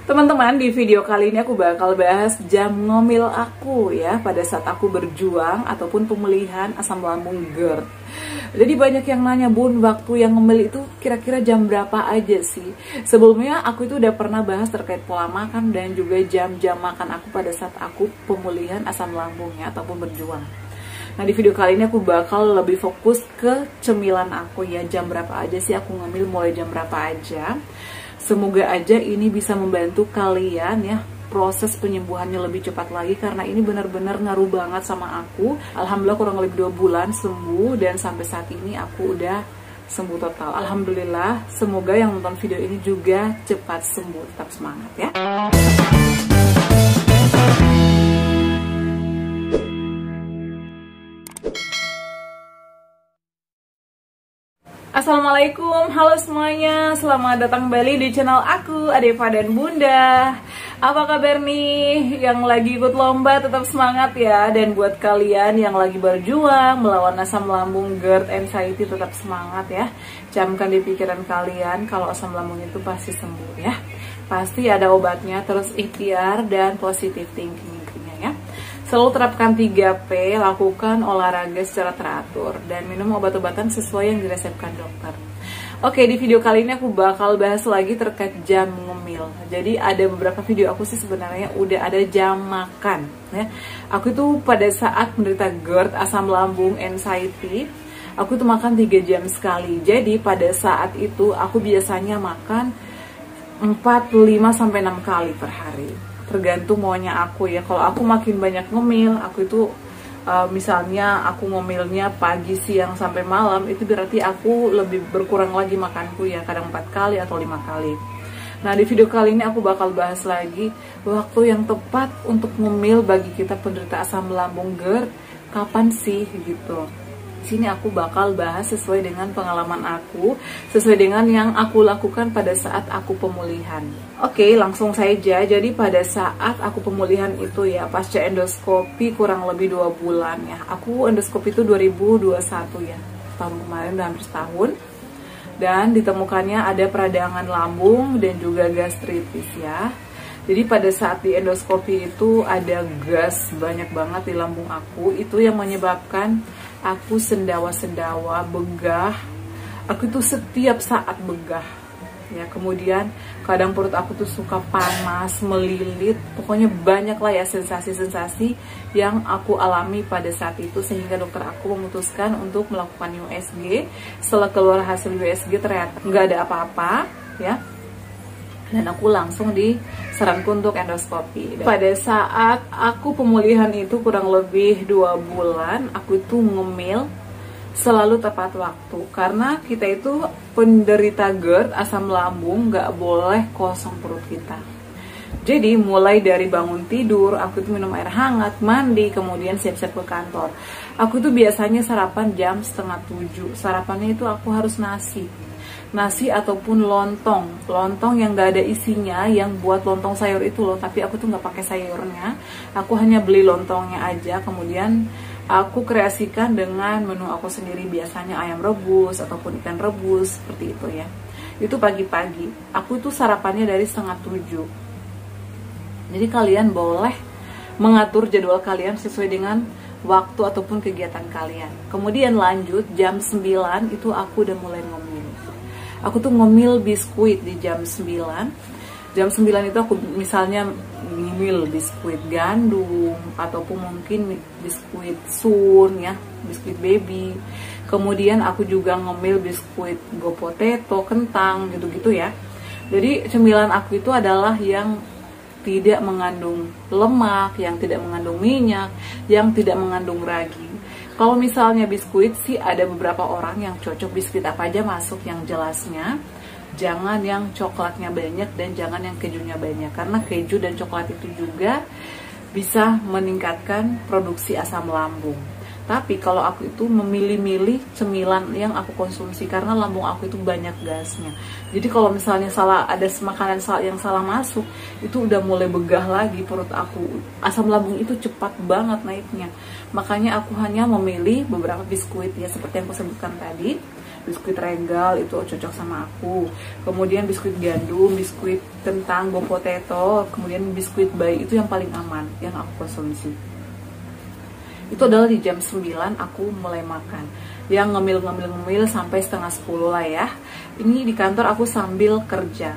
Teman-teman, di video kali ini aku bakal bahas jam ngomil aku ya pada saat aku berjuang ataupun pemulihan asam lambung GERD. Jadi banyak yang nanya, Bun, waktu yang ngomil itu kira-kira jam berapa aja sih? Sebelumnya aku itu udah pernah bahas terkait pola makan dan juga jam-jam makan aku pada saat aku pemulihan asam lambungnya ataupun berjuang. Nah, di video kali ini aku bakal lebih fokus ke cemilan aku ya, jam berapa aja sih aku ngemil, mulai jam berapa aja. Semoga aja ini bisa membantu kalian ya proses penyembuhannya lebih cepat lagi, karena ini benar-benar ngaruh banget sama aku. Alhamdulillah kurang lebih 2 bulan sembuh dan sampai saat ini aku udah sembuh total. Alhamdulillah, semoga yang nonton video ini juga cepat sembuh. Tetap semangat ya. Assalamualaikum, halo semuanya, selamat datang kembali di channel aku, Adeva dan Bunda. Apa kabar nih yang lagi ikut lomba? Tetap semangat ya. Dan buat kalian yang lagi berjuang melawan asam lambung, GERD, anxiety, tetap semangat ya. Camkan di pikiran kalian kalau asam lambung itu pasti sembuh ya. Pasti ada obatnya, terus ikhtiar dan positive thinking ya. Selalu terapkan 3P, lakukan olahraga secara teratur, dan minum obat-obatan sesuai yang diresepkan dokter. Oke, di video kali ini aku bakal bahas lagi terkait jam ngemil. Jadi ada beberapa video aku sih sebenarnya udah ada jam makan ya. Aku itu pada saat menderita GERD, asam lambung, anxiety, aku tuh makan 3 jam sekali. Jadi pada saat itu aku biasanya makan 4, 5, sampai 6 kali per hari. Tergantung maunya aku ya. Kalau aku makin banyak ngemil, aku itu misalnya aku ngomilnya pagi, siang, sampai malam, itu berarti aku lebih berkurang lagi makanku ya, kadang 4 kali atau 5 kali. Nah, di video kali ini aku bakal bahas lagi waktu yang tepat untuk ngemil bagi kita penderita asam lambung GERD, kapan sih gitu. Sini aku bakal bahas sesuai dengan pengalaman aku, sesuai dengan yang aku lakukan pada saat aku pemulihan. Oke, langsung saja. Jadi pada saat aku pemulihan itu ya, pasca endoskopi kurang lebih 2 bulan ya. Aku endoskopi itu 2021 ya, tahun kemarin, udah hampir setahun. Dan ditemukannya ada peradangan lambung dan juga gastritis ya. Jadi pada saat di endoskopi itu ada gas banyak banget di lambung aku. Itu yang menyebabkan aku sendawa-sendawa, begah. Aku tuh setiap saat begah ya. Kemudian kadang perut aku tuh suka panas, melilit. Pokoknya banyak lah ya sensasi-sensasi yang aku alami pada saat itu, sehingga dokter aku memutuskan untuk melakukan USG. Setelah keluar hasil USG ternyata nggak ada apa-apa ya. Dan aku langsung disarankan untuk endoskopi. Pada saat aku pemulihan itu kurang lebih 2 bulan, aku itu ngemil selalu tepat waktu. Karena kita itu penderita GERD, asam lambung, nggak boleh kosong perut kita. Jadi mulai dari bangun tidur, aku tuh minum air hangat, mandi, kemudian siap-siap ke kantor. Aku tuh biasanya sarapan jam 6:30. Sarapannya itu aku harus nasi ataupun lontong yang gak ada isinya, yang buat lontong sayur itu loh, tapi aku tuh nggak pakai sayurnya, aku hanya beli lontongnya aja. Kemudian aku kreasikan dengan menu aku sendiri, biasanya ayam rebus ataupun ikan rebus, seperti itu ya. Itu pagi-pagi. Aku tuh sarapannya dari 6:30. Jadi kalian boleh mengatur jadwal kalian sesuai dengan waktu ataupun kegiatan kalian. Kemudian lanjut jam 9 itu aku udah mulai ngomil. Aku tuh ngomil biskuit di jam 9. Jam 9 itu aku misalnya ngomil biskuit gandum ataupun mungkin biskuit sun ya, biskuit baby. Kemudian aku juga ngomil biskuit go potato, kentang gitu-gitu ya. Jadi cemilan aku itu adalah yang tidak mengandung lemak, yang tidak mengandung minyak, yang tidak mengandung ragi. Kalau misalnya biskuit sih ada beberapa orang yang cocok biskuit apa aja masuk, yang jelasnya jangan yang coklatnya banyak dan jangan yang kejunya banyak, karena keju dan coklat itu juga bisa meningkatkan produksi asam lambung. Tapi kalau aku itu memilih-milih cemilan yang aku konsumsi karena lambung aku itu banyak gasnya. Jadi kalau misalnya ada makanan yang salah masuk, itu udah mulai begah lagi perut aku. Asam lambung itu cepat banget naiknya. Makanya aku hanya memilih beberapa biskuit ya, seperti yang aku sebutkan tadi. biskuit regal itu cocok sama aku. Kemudian biskuit gandum, biskuit kentang, go potato, kemudian biskuit bayi itu yang paling aman yang aku konsumsi. Itu adalah di jam 9 aku mulai makan. Yang ngemil sampai setengah 10 lah ya. Ini di kantor aku sambil kerja.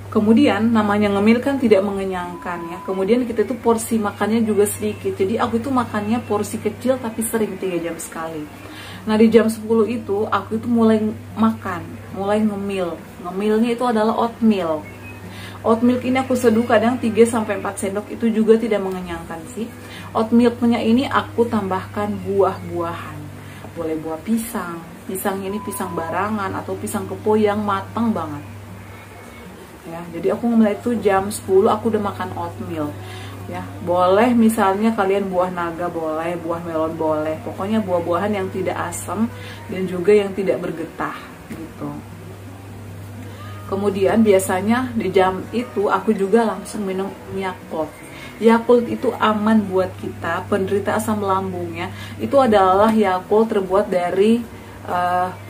Kemudian namanya ngemil kan tidak mengenyangkan ya. Kemudian kita tuh porsi makannya juga sedikit. Jadi aku itu makannya porsi kecil tapi sering 3 jam sekali. Nah di jam 10 itu aku itu mulai makan, mulai ngemil. Ngemilnya itu adalah oatmeal. Oatmeal ini aku seduh kadang 3-4 sendok, itu juga tidak mengenyangkan sih. Oatmealnya ini aku tambahkan buah-buahan. Boleh buah pisang. Pisang ini pisang barangan atau pisang kepo yang matang banget. Ya, jadi aku mulai itu jam 10 aku udah makan oatmeal. Ya, boleh misalnya kalian buah naga boleh, buah melon boleh. Pokoknya buah-buahan yang tidak asam dan juga yang tidak bergetah gitu. Kemudian biasanya di jam itu aku juga langsung minum Yakult. Yakult itu aman buat kita penderita asam lambung ya. Itu adalah Yakult terbuat dari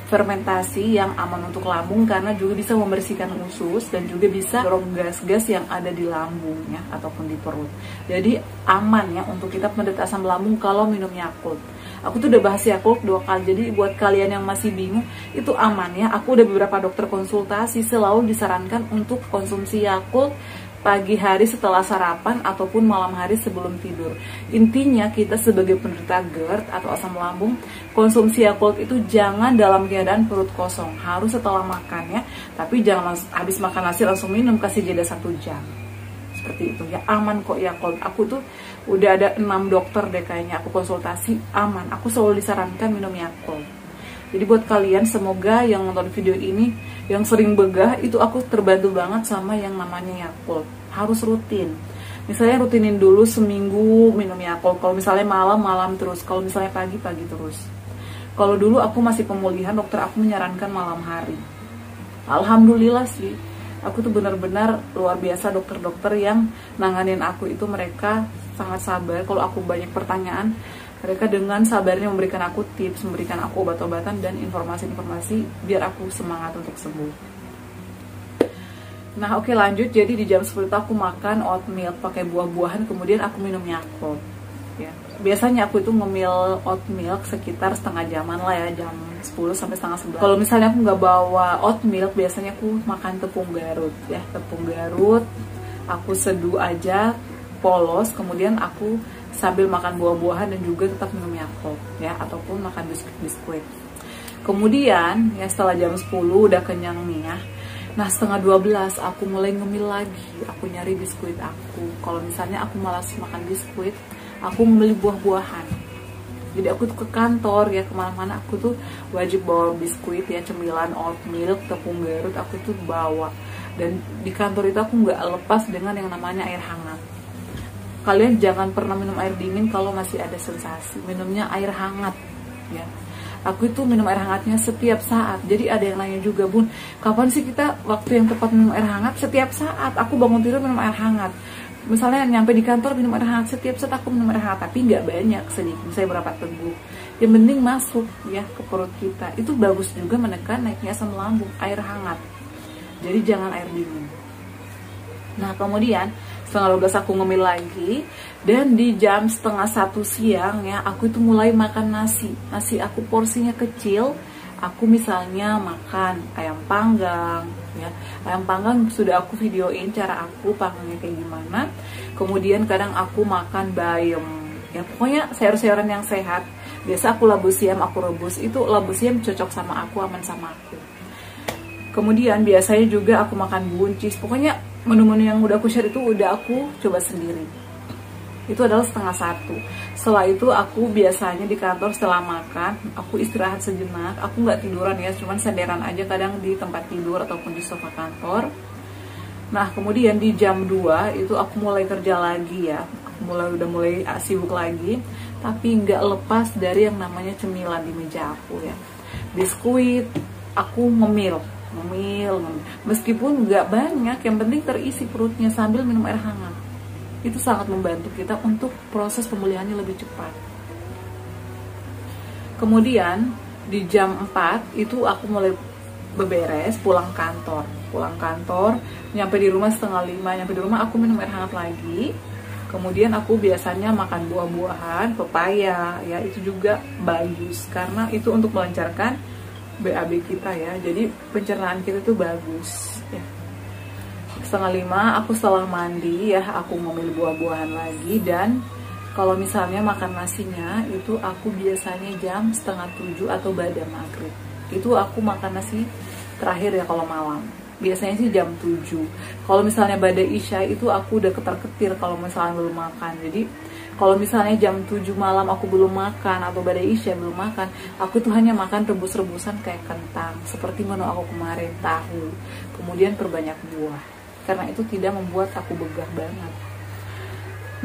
fermentasi yang aman untuk lambung karena juga bisa membersihkan usus dan juga bisa dorong gas-gas yang ada di lambung ya ataupun di perut. Jadi aman ya untuk kita penderita asam lambung kalau minum Yakult. Aku tuh udah bahas Yakult 2 kali. Jadi buat kalian yang masih bingung itu aman ya. Aku udah beberapa dokter konsultasi selalu disarankan untuk konsumsi Yakult pagi hari setelah sarapan ataupun malam hari sebelum tidur. Intinya kita sebagai penderita GERD atau asam lambung, konsumsi Yakult itu jangan dalam keadaan perut kosong, harus setelah makan ya. Tapi jangan habis makan nasi langsung minum, kasih jeda 1 jam. Seperti itu ya, aman kok Yakult. Aku tuh udah ada 6 dokter deh kayaknya aku konsultasi, aman. Aku selalu disarankan minum Yakult. Jadi buat kalian semoga yang nonton video ini yang sering begah itu aku terbantu banget sama yang namanya Yakult. Harus rutin. Misalnya rutinin dulu seminggu minum Yakult. Kalau misalnya malam terus. Kalau misalnya pagi terus. Kalau dulu aku masih pemulihan, dokter aku menyarankan malam hari. Alhamdulillah sih. Aku tuh benar-benar luar biasa dokter-dokter yang nanganin aku itu mereka sangat sabar. Kalau aku banyak pertanyaan, mereka dengan sabarnya memberikan aku tips, memberikan aku obat-obatan dan informasi-informasi biar aku semangat untuk sembuh. Nah oke lanjut, jadi di jam 10 aku makan oatmeal pakai buah-buahan, kemudian aku minum Yakult ya. Biasanya aku itu ngemil oatmeal sekitar setengah jaman lah ya, jam 10 sampai setengah 11. Kalau misalnya aku nggak bawa oatmeal, biasanya aku makan tepung Garut ya. Tepung Garut aku seduh aja polos, kemudian aku sambil makan buah-buahan dan juga tetap minum Yakult ya, ataupun makan biskuit. Kemudian ya setelah jam 10 udah kenyang nih ya. Nah setengah 12 aku mulai ngemil lagi, aku nyari biskuit aku. Kalau misalnya aku malas makan biskuit, aku membeli buah-buahan. Jadi aku tuh ke kantor ya, kemana-mana aku tuh wajib bawa biskuit ya, cemilan, oatmeal, tepung Garut aku tuh bawa. Dan di kantor itu aku nggak lepas dengan yang namanya air hangat. Kalian jangan pernah minum air dingin kalau masih ada sensasi. Minumnya air hangat ya. Aku itu minum air hangatnya setiap saat. Jadi ada yang nanya juga, Bun, kapan sih kita waktu yang tepat minum air hangat? Setiap saat. Aku bangun tidur minum air hangat. Misalnya nyampe di kantor minum air hangat, setiap saat aku minum air hangat, tapi nggak banyak, sedikit, misalnya berapa teguk. Yang penting masuk ya ke perut kita. Itu bagus juga menekan naiknya asam lambung, air hangat. Jadi jangan air dingin. Nah kemudian setengah 12 aku ngemil lagi, dan di jam setengah 1 siang ya aku itu mulai makan nasi. Nasi aku porsinya kecil. Aku misalnya makan ayam panggang ya. Ayam panggang sudah aku videoin cara aku panggangnya kayak gimana. Kemudian kadang aku makan bayam ya, pokoknya sayur-sayuran yang sehat. Biasa aku labu siam aku rebus, itu labu siam cocok sama aku, aman sama aku. Kemudian biasanya juga aku makan buncis. Pokoknya menu-menu yang udah aku share itu udah aku coba sendiri. Itu adalah setengah 1. Setelah itu aku biasanya di kantor setelah makan, aku istirahat sejenak. Aku nggak tiduran ya, cuman senderan aja kadang di tempat tidur ataupun di sofa kantor. Nah kemudian di jam 2 itu aku mulai kerja lagi ya. Aku udah mulai sibuk lagi. Tapi nggak lepas dari yang namanya cemilan di meja aku ya. Biskuit, aku ngemil. Meskipun nggak banyak, yang penting terisi perutnya sambil minum air hangat. Itu sangat membantu kita untuk proses pemulihannya lebih cepat. Kemudian di jam 4 itu aku mulai beberes, pulang kantor, nyampe di rumah setengah 5, nyampe di rumah aku minum air hangat lagi. Kemudian aku biasanya makan buah-buahan, pepaya, ya itu juga bagus karena itu untuk melancarkan BAB kita ya. Jadi pencernaan kita tuh bagus ya. Setengah 5 aku setelah mandi ya, aku ngambil buah-buahan lagi. Dan kalau misalnya makan nasinya itu aku biasanya jam setengah 7 atau bada maghrib. Itu aku makan nasi terakhir ya kalau malam. Biasanya sih jam 7. Kalau misalnya bada isya itu aku udah ketar-ketir kalau misalnya belum makan. Jadi kalau misalnya jam 7 malam aku belum makan atau bada isya belum makan, aku tuh hanya makan rebus-rebusan kayak kentang, seperti menu aku kemarin, tahu. Kemudian perbanyak buah, karena itu tidak membuat aku begah banget.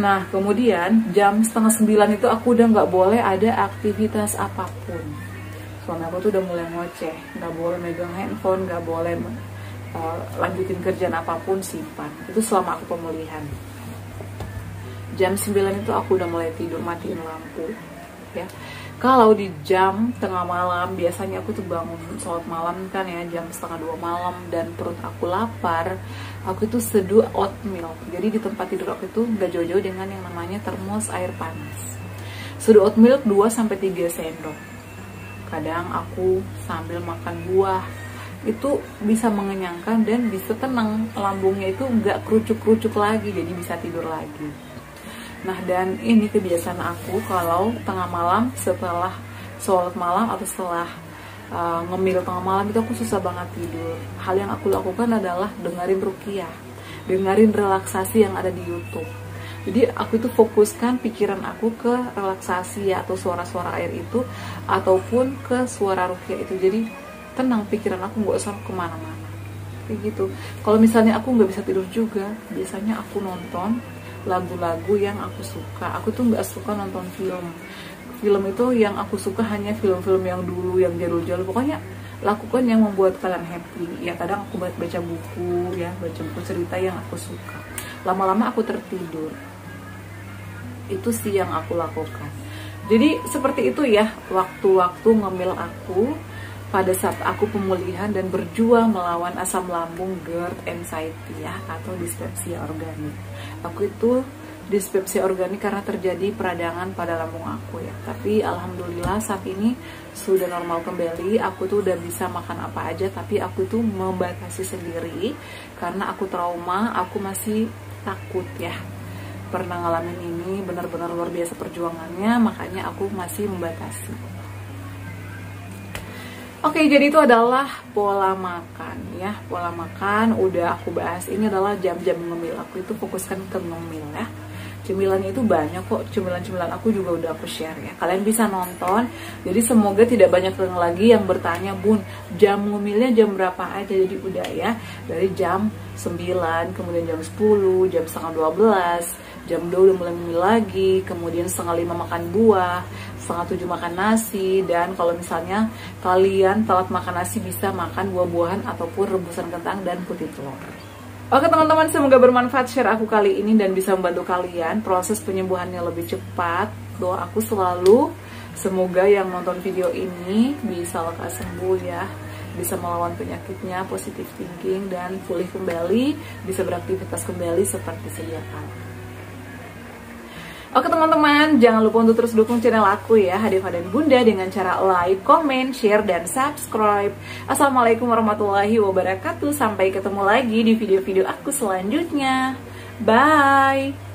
Nah kemudian jam setengah 9 itu aku udah nggak boleh ada aktivitas apapun. Suami aku tuh udah mulai ngoceh, nggak boleh megang handphone, nggak boleh lanjutin kerjaan apapun, simpan. Itu selama aku pemulihan. Jam 9 itu aku udah mulai tidur, matiin lampu ya. Kalau di jam tengah malam biasanya aku tuh bangun sholat malam kan ya, jam setengah 2 malam, dan perut aku lapar, aku tuh seduh oatmeal. Jadi di tempat tidur aku itu gak jauh-jauh dengan yang namanya termos air panas. Seduh oatmeal 2-3 sendok. Kadang aku sambil makan buah, itu bisa mengenyangkan dan bisa tenang, lambungnya itu nggak kerucuk-kerucuk lagi, jadi bisa tidur lagi. Nah dan ini kebiasaan aku kalau tengah malam setelah sholat malam atau setelah ngemil tengah malam itu aku susah banget tidur. Hal yang aku lakukan adalah dengerin ruqyah, dengerin relaksasi yang ada di YouTube. Jadi aku itu fokuskan pikiran aku ke relaksasi ya, atau suara-suara air itu ataupun ke suara ruqyah itu. Jadi tenang pikiran aku, nggak usah kemana-mana kayak gitu. Kalau misalnya aku nggak bisa tidur juga, biasanya aku nonton lagu-lagu yang aku suka. Aku tuh nggak suka nonton film itu yang aku suka hanya film-film yang dulu, yang jadul-jadul. Pokoknya lakukan yang membuat kalian happy ya. Kadang aku baca buku ya, baca buku cerita yang aku suka. Lama-lama aku tertidur. Itu sih yang aku lakukan. Jadi seperti itu ya waktu-waktu ngemil aku pada saat aku pemulihan dan berjuang melawan asam lambung, GERD, anxiety ya, atau dispepsia organik. Aku itu dispepsia organik karena terjadi peradangan pada lambung aku ya. Tapi alhamdulillah saat ini sudah normal kembali. Aku tuh udah bisa makan apa aja, tapi aku tuh membatasi sendiri karena aku trauma, aku masih takut ya. Pernah ngalamin ini, benar-benar luar biasa perjuangannya, makanya aku masih membatasi. Oke, jadi itu adalah pola makan ya. Pola makan udah aku bahas. Ini adalah jam-jam ngemil. Aku itu fokuskan ke ngemil ya. Cemilannya itu banyak kok. Cemilan-cemilan aku juga udah aku share ya. Kalian bisa nonton. Jadi semoga tidak banyak orang lagi yang bertanya, "Bun, jam ngemilnya jam berapa aja?" Jadi udah ya. Dari jam 9, kemudian jam 10, jam setengah 12, jam 2 udah mulai ngemil lagi, kemudian setengah 5 makan buah, setengah 7 makan nasi. Dan kalau misalnya kalian telat makan nasi, bisa makan buah-buahan ataupun rebusan kentang dan putih telur. Oke teman-teman, semoga bermanfaat share aku kali ini dan bisa membantu kalian proses penyembuhannya lebih cepat. Doa aku selalu semoga yang nonton video ini bisa lekas sembuh ya, bisa melawan penyakitnya, positive thinking, dan pulih kembali, bisa beraktivitas kembali seperti sedia kala. Oke teman-teman, jangan lupa untuk terus dukung channel aku ya, Hadifa dan Bunda, dengan cara like, comment, share, dan subscribe. Assalamualaikum warahmatullahi wabarakatuh. Sampai ketemu lagi di video-video aku selanjutnya. Bye!